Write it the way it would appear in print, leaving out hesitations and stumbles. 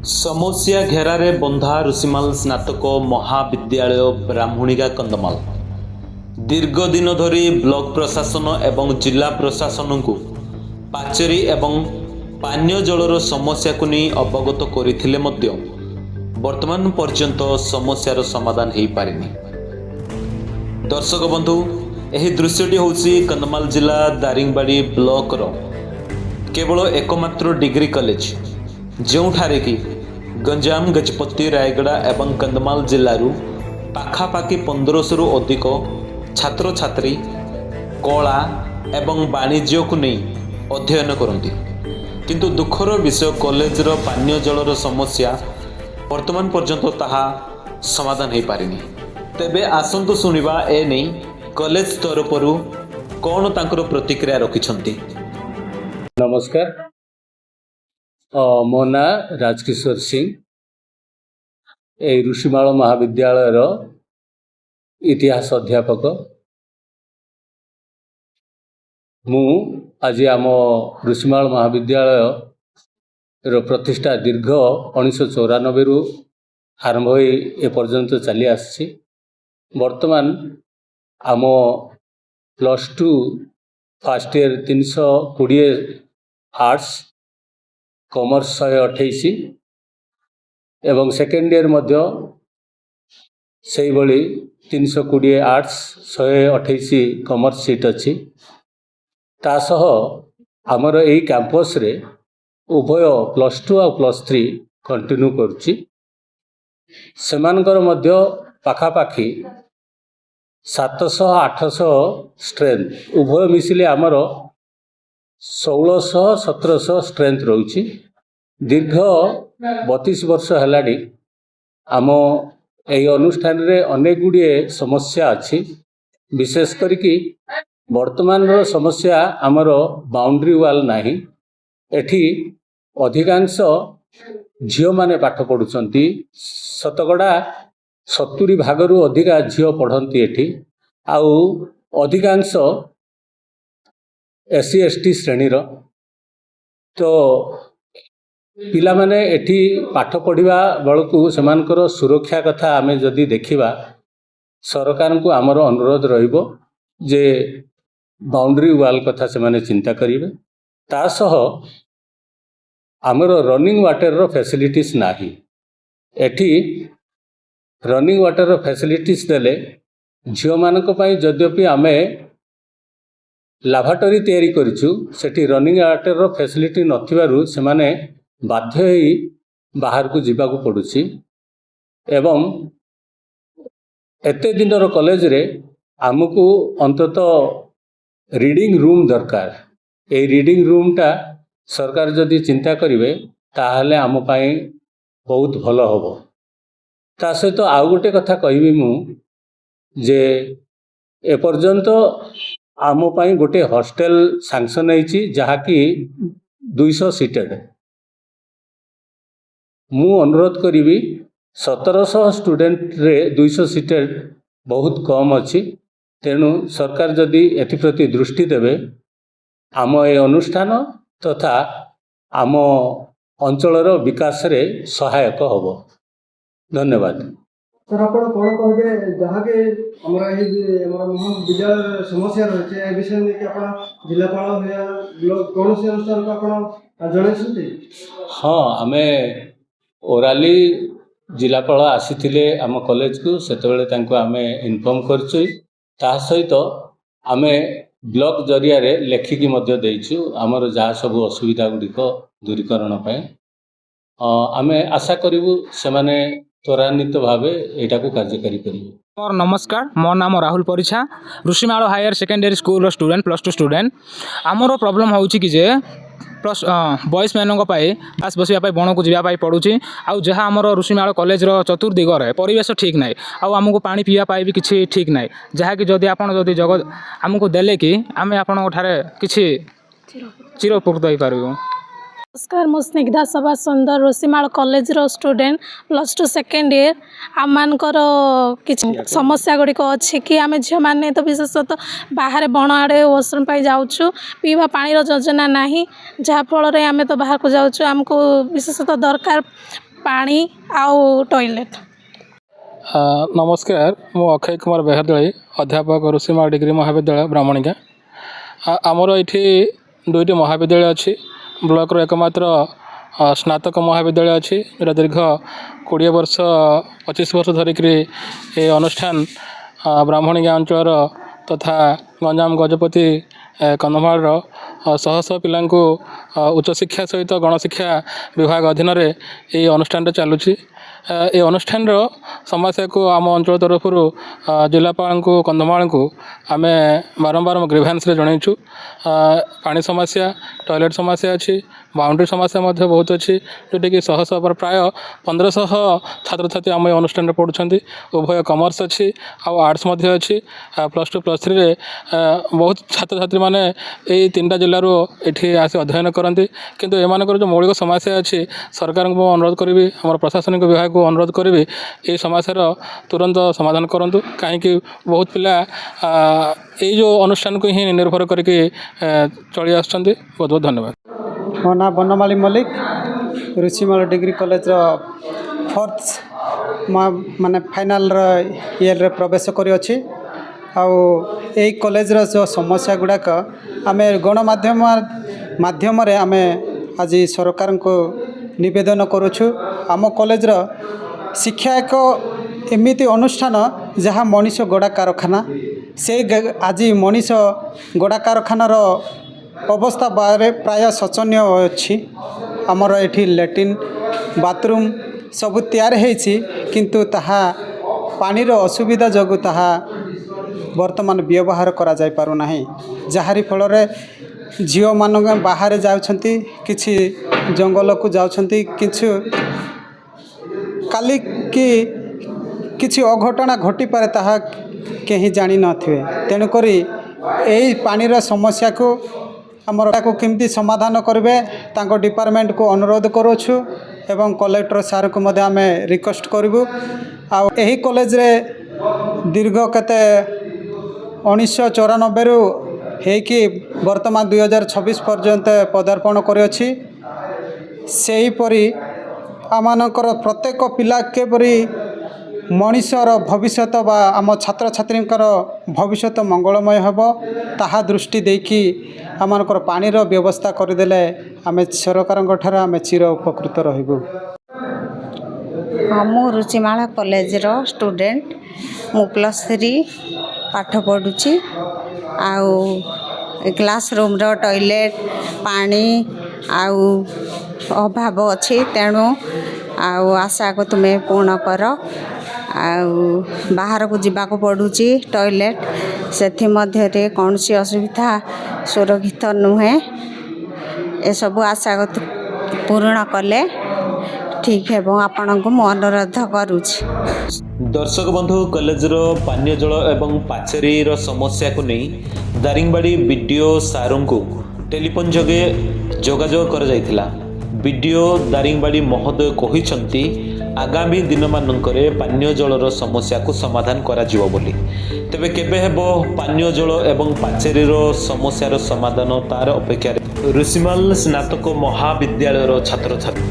समस्या घेरारे बंधा ऋषिमाल स्नातक महाविद्यालय ब्राह्मणिका कंदमाल दीर्घ दिन धरी ब्लॉक प्रशासन एवं जिला प्रशासन को पाचेरी एवं पानीय जलर समस्या को नहीं अवगत करथिले मध्य वर्तमान पर्यंत समस्यार समाधान हो पारिनी। दर्शक बंधु यही दृश्यटी होउसी कंदमाल जिला दारिंगबाड़ी ब्लॉक रो केवल एकमात्र डिग्री कॉलेज जोठारे कि गंजाम गजपति रायगड़ा एवं कंधमाल जिलूर पाखापाखि 1500 अधिक छात्र छात्री कला एवं वाणिज्य को नहीं अध्ययन करती, किंतु दुखर विषय कॉलेजर पानीय जलर समस्या वर्तमान पर्यंत ताहा समाधान हो पारिनी। तेबे आसंतु सुनिबा ए नहीं कॉलेज तरफरु कौन तांकर प्रतिक्रिया रखिछंती। नमस्कार, मो ना राजकिशोर सिंह, ए ऋषिमाल महाविद्यालय इतिहास अध्यापक। मु आज आम ऋषिमाल महाविद्यालय प्रतिष्ठा दीर्घ 1994 रु आरंभ हो एपर्यंत चली आसी। वर्तमान आम +2 फर्स्ट ईयर 320 आर्ट्स कॉमर्स 128 एवं सेकेंड ईयर मध्य से भली 320 आर्ट्स 128 कॉमर्स सीट अच्छी। तासह आमर यही कैंपस रे उभय +2 और +3 कंटिन्यू करुच्ची। सेमानकर मध्य पाखापाखि 700-800 स्ट्रेंथ उभय मिसिले आमर 1600-1700 स्ट्रेंथ रही। दीर्घ 32 वर्ष है आम यही अनुष्ठान रे अनेक गुड़िए समस्या अच्छी। विशेष करिकी वर्तमान समस्या आमर बाउंड्री वाल नाही। एठी अधिकांश झील माने पाठ पढ़ुचंती, शतकड़ा 70% अधिका झील पढ़ती एठी। आउ अधिकांश SC ST श्रेणी तो पिला माने एठी पाठ पढ़िबा बेलकु सेमानकर सुरक्षा कथा आमे जदि देखिबा सरकार को आमर अनुरोध रहिबो जे बाउंड्री वाल कथा से माने चिंता करिवे। तासह आमर रनिंग वाटर रो फैसिलिटीज नाही। एठी रनिंग वाटर रो फैसिलिटीज देले झियो मानक पई यद्यपि आमे लाभाटरी तैयारी करिछु, सेठी रनिंग वाटर रो फैसिलिटी नथिबारु से माने बाध्य होई बाहर को जीवाकू पड़ुछि। एवं एते दिनर कॉलेज रे आमको अंततः रीडिंग रूम दरकार। ए रीडिंग रूम टा सरकार जदि चिंता करिवे ताहले आम पाई बहुत भल होबो। ता सहित आउ गोटे कथा कहबी मु जे एपर्यंत आम पाई गोटे हॉस्टेल सैंक्शन होइछि जहाँकि 200 सीटेड। मु अनुरोध करी 1700 स्टूडेंट रे 200 सीटेड बहुत कम अच्छी। तेणु सरकार जदि एप्रति दृष्टि देवे आम ए अनुष्ठान तथा आम अंचलर विकास रे सहायक होबो। धन्यवाद। सर आप कौन कहे जहाँ के महाविद्यालय समस्या रही है विषय में कि आप जिलापाल या कौन से अनुष्ठान को आप जन? हाँ, आमे ओराली जिलापाल आसीथिले आम कॉलेज को सेतबेले तांको आमे इन्फॉर्म करछु। ता सहित आमे ब्लॉक जरिया रे लेखिकी मध्य देइछु आमर जहाँ सब असुविधा गुड़िक दूरीकरण पाए। आमे आशा करिवु सेमाने त्वरान्वित भावे एटा को कार्यकारी करिवे। मोर नमस्कार, मो नाम Rahul Parichha, Rishimal higher secondary school student +2 student. आमर प्रॉब्लम होउछि कि जे प्लस बॉयज मानक पाई पास बसिया पाई बण को जीवा पाई पड़ुछि। आउ जहाँ आमर ऋषिमाल कॉलेज रो चतुर्दिगरे परिवेश ठीक नाइ। आउ आमको पानी पिया पाई भी किछि ठीक नाइ, जहाँ कि जदि आपण जदि जगत आमको देले कि आमे आपण ठारे किछि चिरउपकृत होई पारिबो। नमस्कार, मो स्निग्धा सभा सुंदर ऋषिमाल कॉलेज रो स्टूडेंट +2 सेकेंड ईयर। आम मानकर किछि समस्या गुड़िक अच्छी कि आम झील मैंने तो विशेषतः बाहर बण आड़े वॉशरूम पाई जाऊँ, पीवा पानी योजना ना जहाँफल आम तो बाहर को जाऊँ। आमको विशेषतः दरकार ପାଣି ଆଉ ଟଏଲେଟ୍। ନମସ୍କାର, ମୁଁ ଅକ୍ଷୟ କୁମାର ବେହେରଦଳୀ, ଅଧ୍ୟାପକ ଋଷିମାଳ ଡିଗ୍ରୀ ମହାବିଦ୍ୟାଳୟ ବ୍ରାହ୍ମଣିକା। ଆମର ଏଇଠି ଦୁଇଟି ମହାବିଦ୍ୟାଳୟ ଅଛି। ବ୍ଲକର ଏକମାତ୍ର ସ୍ନାତକ ମହାବିଦ୍ୟାଳୟ ଅଛି, ଯେଉଁଟା ଦୀର୍ଘ 20 ବର୍ଷ 25 ବର୍ଷ ଧରିକରି ଏ ଅନୁଷ୍ଠାନ ବ୍ରାହ୍ମଣିକା ଅଞ୍ଚଳର ତଥା ଗଞ୍ଜାମ ଗଜପତି କନ୍ଧମାଳର ଶହ ଶହ ପିଲାଙ୍କୁ ଉଚ୍ଚଶିକ୍ଷା ସହିତ ଗଣଶିକ୍ଷା ବିଭାଗ ଅଧୀନରେ ଏହି ଅନୁଷ୍ଠାନଟା ଚାଲୁଛି। ଏ ଅନୁଷ୍ଠାନର ସମସ୍ୟାକୁ ଆମ ଅଞ୍ଚଳ ତରଫରୁ ଜିଲ୍ଲାପାଳଙ୍କୁ କନ୍ଧମାଳଙ୍କୁ ଆମେ ବାରମ୍ବାର ଗ୍ରିଭାନ୍ସରେ ଜଣାଇଛୁ। ପାଣି ସମସ୍ୟା, ଟଏଲେଟ୍ ସମସ୍ୟା ଅଛି, ବାଉଣ୍ଡରୀ ସମସ୍ୟା ମଧ୍ୟ ବହୁତ ଅଛି, ଯେଉଁଟାକି ଶହ ଶହ ପ୍ରାୟ 1500 ଛାତ୍ରଛାତ୍ରୀ ଆମ ଏ ଅନୁଷ୍ଠାନରେ ପଢ଼ୁଛନ୍ତି। ଉଭୟ କମର୍ସ ଅଛି ଆଉ ଆର୍ଟ୍ସ ମଧ୍ୟ ଅଛି। +2 +3ରେ ବହୁତ ଛାତ୍ରଛାତ୍ରୀମାନେ ଏଇ 3ଟା ଜିଲ୍ଲାରୁ ଏଠି ଆସି ଅଧ୍ୟୟନ କରନ୍ତି। କିନ୍ତୁ ଏମାନଙ୍କର ଯେଉଁ ମୌଳିକ ସମସ୍ୟା ଅଛି, ସରକାରଙ୍କୁ ମୁଁ ଅନୁରୋଧ କରିବି, ଆମର ପ୍ରଶାସନିକ ବିଭାଗକୁ ଅନୁରୋଧ କରିବି, ଏହି ସମସ୍ୟାର ତୁରନ୍ତ ସମାଧାନ କରନ୍ତୁ। କାହିଁକି ବହୁତ ପିଲା ଏଇ ଯେଉଁ ଅନୁଷ୍ଠାନକୁ ହିଁ ନିର୍ଭର କରିକି ଚଳି ଆସୁଛନ୍ତି। ବହୁତ ବହୁତ ଧନ୍ୟବାଦ। ମୋ ନାଁ ବନମାଳୀ ମଲ୍ଲିକ, ଋଷିମାଳ ଡିଗ୍ରୀ କଲେଜର 4th ମାନେ ଫାଇନାଲର ଇୟର୍ରେ ପ୍ରବେଶ କରିଅଛି। ଆଉ ଏଇ କଲେଜର ଯେଉଁ ସମସ୍ୟା ଗୁଡ଼ାକ ଆମେ ଗଣମାଧ୍ୟମ ମାଧ୍ୟମରେ ଆମେ ଆଜି ସରକାରଙ୍କୁ ନିବେଦନ କରୁଛୁ। ଆମ କଲେଜର ଶିକ୍ଷା ଏକ ଏମିତି ଅନୁଷ୍ଠାନ ଯାହା ମଣିଷ ଗଢ଼ା କାରଖାନା। ସେଇ ଆଜି ମଣିଷ ଗଢ଼ା କାରଖାନାର ଅବସ୍ଥା ପ୍ରାୟ ଶୋଚନୀୟ ଅଛି। ଆମର ଏଠି ଲାଟ୍ରିନ୍ ବାଥରୁମ୍ ସବୁ ତିଆରି ହେଇଛି, କିନ୍ତୁ ତାହା ପାଣିର ଅସୁବିଧା ଯୋଗୁଁ ତାହା ବର୍ତ୍ତମାନ ବ୍ୟବହାର କରାଯାଇପାରୁନାହିଁ। ଯାହାରି ଫଳରେ ଝିଅମାନେ ବାହାରେ ଯାଉଛନ୍ତି, କିଛି ଜଙ୍ଗଲକୁ ଯାଉଛନ୍ତି, କାଲି କି କିଛି ଅଘଟଣା ଘଟିପାରେ ତାହା କେହି ଜାଣିନଥିବେ। ତେଣୁକରି ଏହି ପାଣିର ସମସ୍ୟାକୁ ଆମର ତାକୁ କେମିତି ସମାଧାନ କରିବେ ତାଙ୍କ ଡିପାର୍ଟମେଣ୍ଟକୁ ଅନୁରୋଧ କରୁଛୁ ଏବଂ କଲେକ୍ଟର ସାର୍ଙ୍କୁ ମଧ୍ୟ ଆମେ ରିକ୍ୱେଷ୍ଟ କରିବୁ। ଆଉ ଏହି କଲେଜରେ ଦୀର୍ଘ କେତେ 1994ରୁ ହେଇକି ବର୍ତ୍ତମାନ 2026 ପର୍ଯ୍ୟନ୍ତ ପଦାର୍ପଣ କରିଅଛି। ସେହିପରି ଆମମାନଙ୍କର ପ୍ରତ୍ୟେକ ପିଲା କିପରି ମଣିଷର ଭବିଷ୍ୟତ ବା ଆମ ଛାତ୍ରଛାତ୍ରୀଙ୍କର ଭବିଷ୍ୟତ ମଙ୍ଗଳମୟ ହେବ, ତାହା ଦୃଷ୍ଟି ଦେଇକି ଆମମାନଙ୍କର ପାଣିର ବ୍ୟବସ୍ଥା କରିଦେଲେ ଆମେ ସରକାରଙ୍କ ଠାରୁ ଆମେ ଚିର ଉପକୃତ ରହିବୁ। ମୁଁ ଋଷିମାଳ କଲେଜର ଷ୍ଟୁଡେଣ୍ଟ। ମୁଁ +3 ପାଠ ପଢ଼ୁଛି। ଆଉ କ୍ଲାସରୁମ୍ର ଟଏଲେଟ୍, ପାଣି ଆଉ ଅଭାବ ଅଛି। ତେଣୁ ଆଉ ଆଶାକୁ ତୁମେ ପୂର୍ଣ୍ଣ କର। ଆଉ ବାହାରକୁ ଯିବାକୁ ପଡ଼ୁଛି ଟଏଲେଟ୍, ସେଥିମଧ୍ୟରେ କୌଣସି ଅସୁବିଧା ସୁରକ୍ଷିତ ନୁହେଁ। ଏସବୁ ଆଶାକୁ ପୂରଣ କଲେ ଠିକ୍ ହେବ, ଆପଣଙ୍କୁ ମୁଁ ଅନୁରୋଧ କରୁଛି। ଦର୍ଶକ ବନ୍ଧୁ, କଲେଜର ପାନୀୟ ଜଳ ଏବଂ ପାଚେରୀର ସମସ୍ୟାକୁ ନେଇ ଦାରିଙ୍ଗବାଡ଼ି ବିଡିଓ ସାର୍ଙ୍କୁ ଟେଲିଫୋନ୍ ଯୋଗେ ଯୋଗାଯୋଗ କରାଯାଇଥିଲା। ବିଡିଓ ଦାରିଙ୍ଗବାଡ଼ି ମହୋଦୟ କହିଛନ୍ତି ଆଗାମୀ ଦିନମାନଙ୍କରେ ପାନୀୟ ଜଳର ସମସ୍ୟାକୁ ସମାଧାନ କରାଯିବ ବୋଲି। ତେବେ କେବେ ହେବ ପାନୀୟ ଜଳ ଏବଂ ପାଚେରୀର ସମସ୍ୟାର ସମାଧାନ, ତାର ଅପେକ୍ଷାରେ ଋଷିମାଲ ସ୍ନାତକ ମହାବିଦ୍ୟାଳୟର ଛାତ୍ରଛାତ୍ରୀ।